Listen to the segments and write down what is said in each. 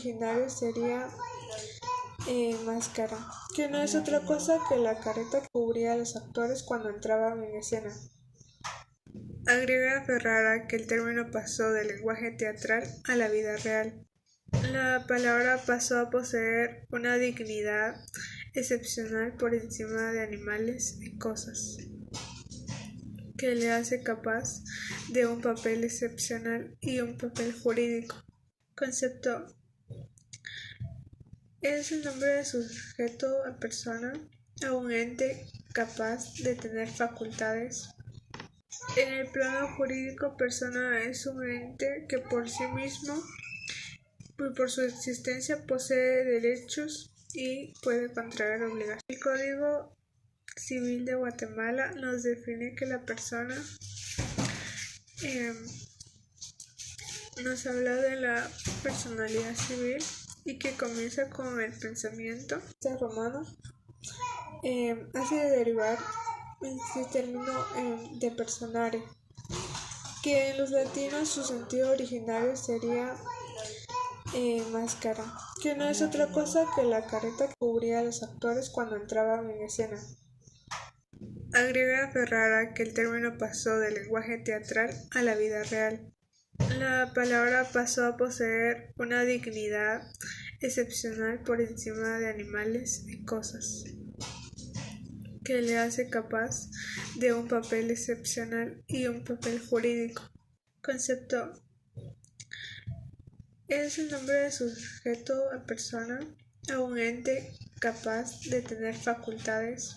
originario sería máscara, que no es otra cosa que la careta que cubría a los actores cuando entraban en escena. Agrega Ferrara que el término pasó del lenguaje teatral a la vida real. La palabra pasó a poseer una dignidad excepcional por encima de animales y cosas, que le hace capaz de un papel excepcional y un papel jurídico. Concepto es el nombre de sujeto a persona, a un ente capaz de tener facultades. En el plano jurídico, persona es un ente que por sí mismo y por su existencia posee derechos y puede contraer obligaciones. El Código Civil de Guatemala nos define que la persona nos habla de la personalidad civil y que comienza con el pensamiento romano, hace derivar el término de personare, que en los latinos su sentido originario sería máscara, que no es otra cosa que la careta que cubría a los actores cuando entraban en escena. Agrega Ferrara que el término pasó del lenguaje teatral a la vida real. La palabra pasó a poseer una dignidad excepcional por encima de animales y cosas, que le hace capaz de un papel excepcional y un papel jurídico. Concepto es el nombre de sujeto a persona, a un ente capaz de tener facultades.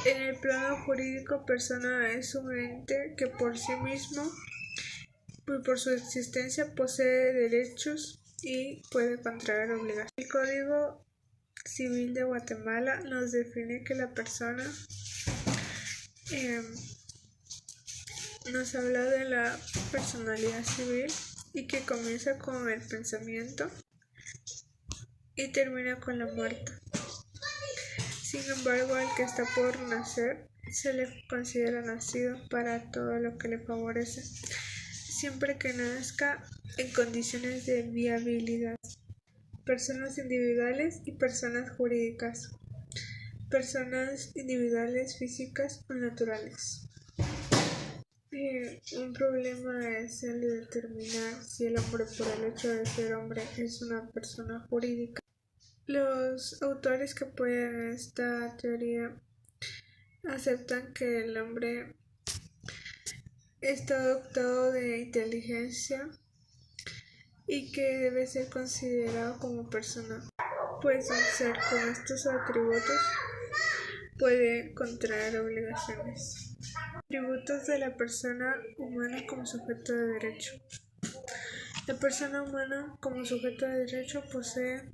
En el plano jurídico, persona es un ente que por sí mismo y por su existencia posee derechos y puede contraer obligaciones. El Código Civil de Guatemala nos define que la persona nos habla de la personalidad civil y que comienza con el pensamiento y termina con la muerte. Sin embargo, al que está por nacer se le considera nacido para todo lo que le favorece, siempre que nazca en condiciones de viabilidad. Personas individuales y personas jurídicas. Personas individuales físicas o naturales. Un problema es el de determinar si el hombre, por el hecho de ser hombre, es una persona jurídica. Los autores que apoyan esta teoría aceptan que el hombre está dotado de inteligencia y que debe ser considerado como persona, pues un ser con estos atributos puede contraer obligaciones. Atributos de la persona humana como sujeto de derecho. La persona humana como sujeto de derecho posee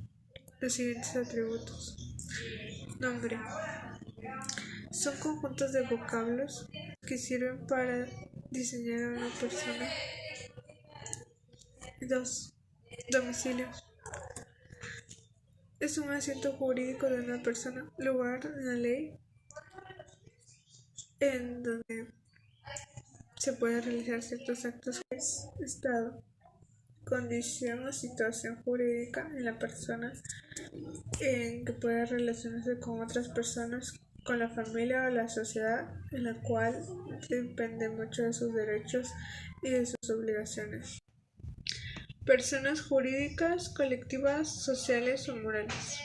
los siguientes atributos. Nombre. Son conjuntos de vocablos que sirven para diseñar a una persona. 2. Domicilio. Es un asiento jurídico de una persona, lugar en la ley en donde se pueden realizar ciertos actos. Estado. Condición o situación jurídica en la persona en que puede relacionarse con otras personas, con la familia o la sociedad, en la cual depende mucho de sus derechos y de sus obligaciones. Personas jurídicas, colectivas, sociales o morales.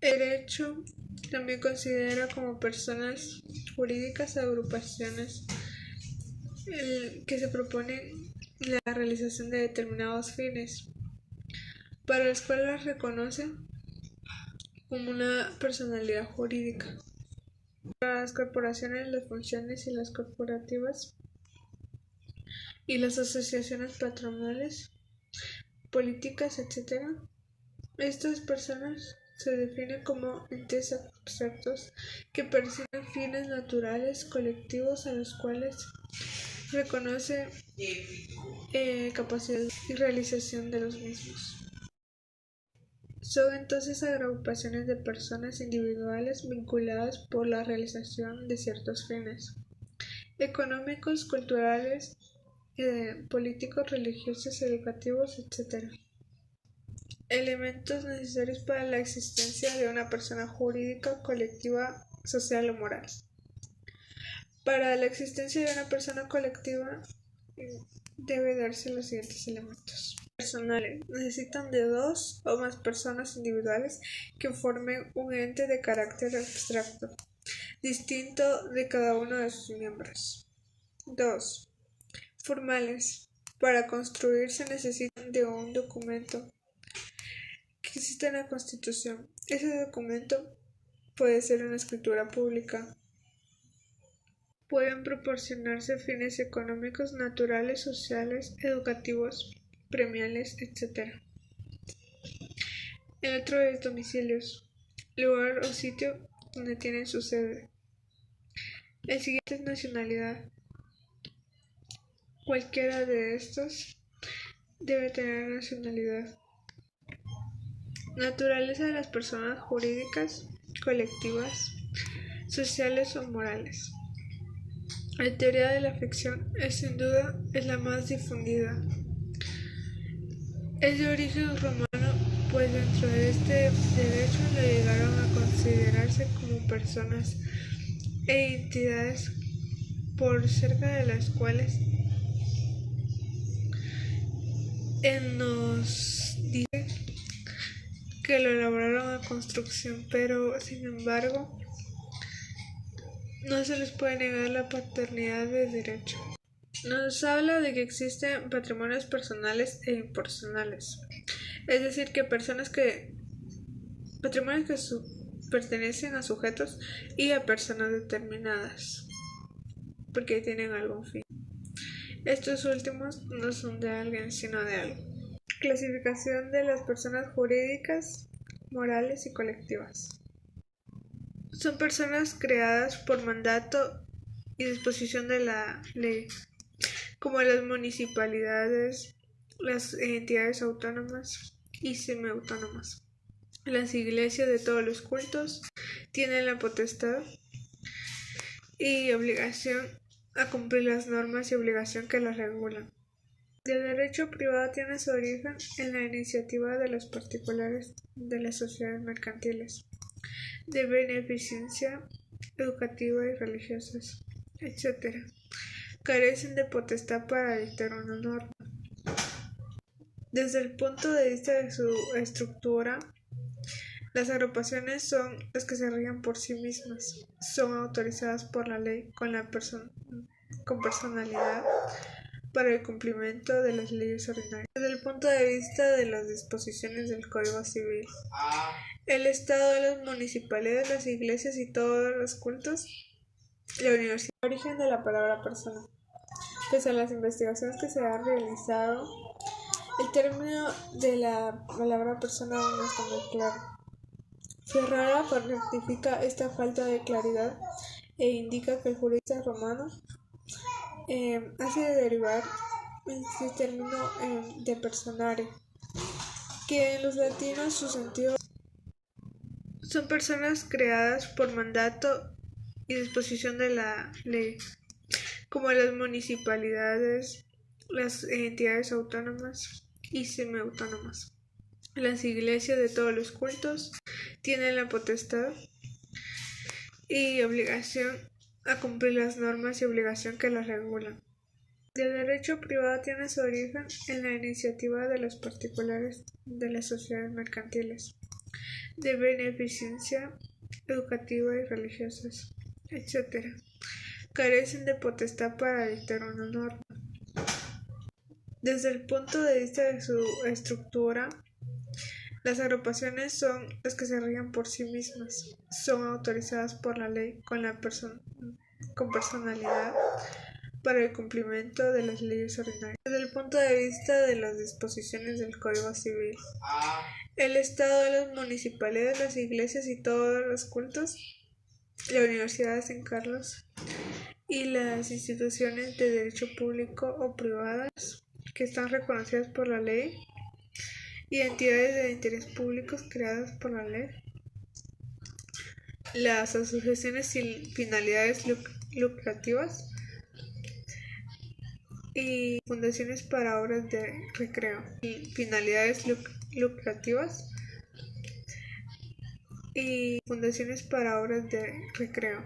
El derecho también considera como personas jurídicas agrupaciones que se proponen la realización de determinados fines, para los cuales las reconocen como una personalidad jurídica. Las corporaciones, las funciones y las corporativas y las asociaciones patronales, políticas, etc. Estas personas se definen como entes abstractos que persiguen fines naturales colectivos a los cuales reconoce capacidad y realización de los mismos. Son entonces agrupaciones de personas individuales vinculadas por la realización de ciertos fines económicos, culturales, políticos, religiosos, educativos, etc. Elementos necesarios para la existencia de una persona jurídica, colectiva, social o moral. Para la existencia de una persona colectiva debe darse los siguientes elementos. Personales. Necesitan de 2 o más personas individuales que formen un ente de carácter abstracto, distinto de cada uno de sus miembros. 2. Formales. Para construirse necesitan de un documento que existe en la Constitución. Ese documento puede ser una escritura pública. Pueden proporcionarse fines económicos, naturales, sociales, educativos, premiales, etc. El otro es domicilios, lugar o sitio donde tienen su sede. El siguiente es nacionalidad. Cualquiera de estos debe tener nacionalidad. Naturaleza de las personas jurídicas, colectivas, sociales o morales. La teoría de la ficción sin duda es la más difundida. Es de origen romano, pues dentro de este derecho lo llegaron a considerarse como personas e entidades por cerca de las cuales nos dice que lo elaboraron a construcción, pero sin embargo no se les puede negar la paternidad de derecho. Nos habla de que existen patrimonios personales e impersonales, es decir, que patrimonios que pertenecen a sujetos y a personas determinadas, porque tienen algún fin. Estos últimos no son de alguien, sino de algo. Clasificación de las personas jurídicas, morales y colectivas. Son personas creadas por mandato y disposición de la ley, como las municipalidades, las entidades autónomas y semiautónomas. Las iglesias de todos los cultos tienen la potestad y obligación a cumplir las normas y obligación que las regulan. El derecho privado tiene su origen en la iniciativa de los particulares de las sociedades mercantiles, de beneficencia educativa y religiosas, etc. Carecen de potestad para dictar una norma. Desde el punto de vista de su estructura, las agrupaciones son las que se rigen por sí mismas, son autorizadas por la ley con personalidad para el cumplimiento de las leyes ordinarias. Desde el punto de vista de las disposiciones del Código Civil, el Estado, las municipalidades, las iglesias y todos los cultos, la universidad. El origen de la palabra persona. Pese a las investigaciones que se han realizado, el término de la palabra persona aún no está muy claro. Ferrara rectifica esta falta de claridad e indica que el jurista romano hace derivar este término de personare, que en los latinos su sentido son personas creadas por mandato y disposición de la ley, como las municipalidades, las entidades autónomas y semiautónomas. Las iglesias de todos los cultos tienen la potestad y obligación a cumplir las normas y obligación que las regulan. El derecho privado tiene su origen en la iniciativa de los particulares de las sociedades mercantiles, de beneficencia educativa y religiosas, etc. Carecen de potestad para dictar una norma. Desde el punto de vista de su estructura, las agrupaciones son las que se rigen por sí mismas, son autorizadas por la ley con personalidad para el cumplimiento de las leyes ordinarias. Desde el punto de vista de las disposiciones del Código Civil, el Estado, las municipalidades, las iglesias y todos los cultos, la Universidad de San Carlos y las instituciones de derecho público o privadas que están reconocidas por la ley y entidades de interés público creadas por la ley. Las asociaciones sin finalidades lucrativas y fundaciones para obras de recreo y finalidades lucrativas y fundaciones para obras de recreo.